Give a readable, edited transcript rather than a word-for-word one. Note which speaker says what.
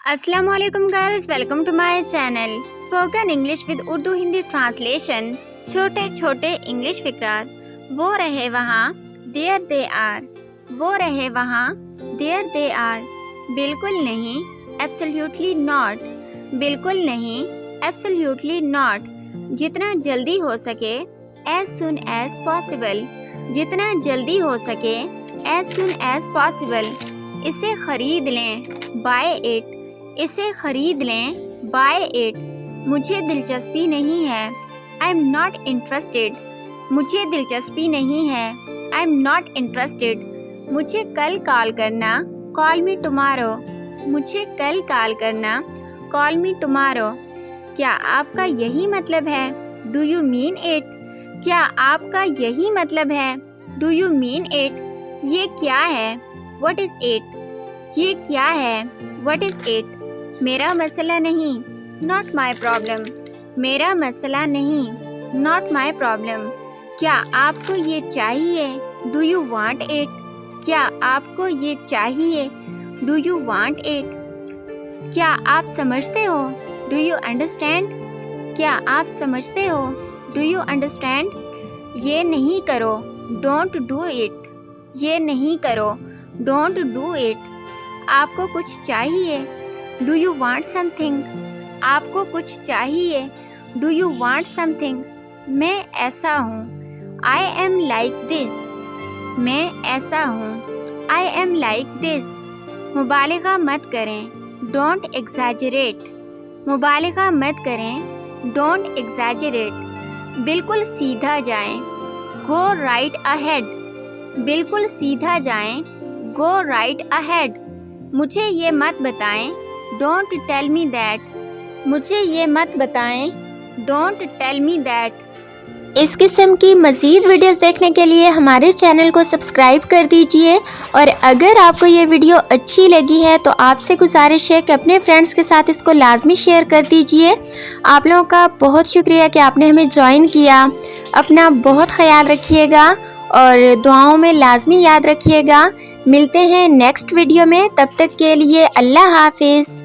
Speaker 1: अस्सलाम वालेकुम girls, welcome to my channel spoken English with Urdu Hindi translation. छोटे छोटे इंग्लिश फिक्रात। वो रहे वहाँ, देयर दे आर। वो रहे वहाँ, देयर दे आर। बिल्कुल नहीं, एब्सोल्युटली नॉट। बिल्कुल नहीं, एब्सोल्युटली नॉट। जितना जल्दी हो सके, एज सुन एज पॉसिबल। जितना जल्दी हो सके, एज सुन एज पॉसिबल। इसे खरीद लें, बाय इट। इसे खरीद लें, बाय इट। मुझे दिलचस्पी नहीं है, आई एम नॉट इंटरेस्टेड। मुझे दिलचस्पी नहीं है, आई एम नॉट इंटरेस्टेड। मुझे कल कॉल करना, कॉल मी टुमारो। मुझे कल कॉल करना, कॉल मी टुमारो। क्या आपका यही मतलब है, डू यू मीन इट? क्या आपका यही मतलब है, डू यू मीन इट? ये क्या है, व्हाट इज इट? ये क्या है, व्हाट इज इट? मेरा मसला नहीं, नॉट माई प्रॉब्लम। मेरा मसला नहीं, नॉट माई प्रॉब्लम। क्या आपको ये चाहिए, डू यू वांट इट? क्या आपको ये चाहिए, डू यू वांट इट? क्या आप समझते हो, डू यू अंडरस्टैंड? क्या आप समझते हो, डू यू अंडरस्टैंड? ये नहीं करो, डोंट डू इट। ये नहीं करो, डोंट डू इट। आपको कुछ चाहिए, डू यू वांट समथिंग? आपको कुछ चाहिए, डू यू वांट समथिंग? मैं ऐसा हूँ, आई एम लाइक दिस। मैं ऐसा हूँ, आई एम लाइक दिस। मुबालिगा मत करें, डोंट एग्जैजरेट। मुबालिगा मत करें, डोंट एग्जैजरेट। बिल्कुल सीधा जाएं, गो राइट अहेड। बिल्कुल सीधा जाएं, गो राइट अहेड। मुझे ये मत बताएं, डोंट टेल मी दैट। मुझे ये मत बताएं, डोंट टेल मी दैट। इस किस्म की मज़ीद वीडियोस देखने के लिए हमारे चैनल को सब्सक्राइब कर दीजिए। और अगर आपको ये वीडियो अच्छी लगी है तो आपसे गुजारिश है कि अपने फ्रेंड्स के साथ इसको लाजमी शेयर कर दीजिए। आप लोगों का बहुत शुक्रिया कि आपने हमें ज्वाइन किया। अपना बहुत ख्याल रखिएगा और दुआओं में लाजमी याद रखिएगा। मिलते हैं नेक्स्ट वीडियो में, तब तक के लिए अल्लाह हाफिज़।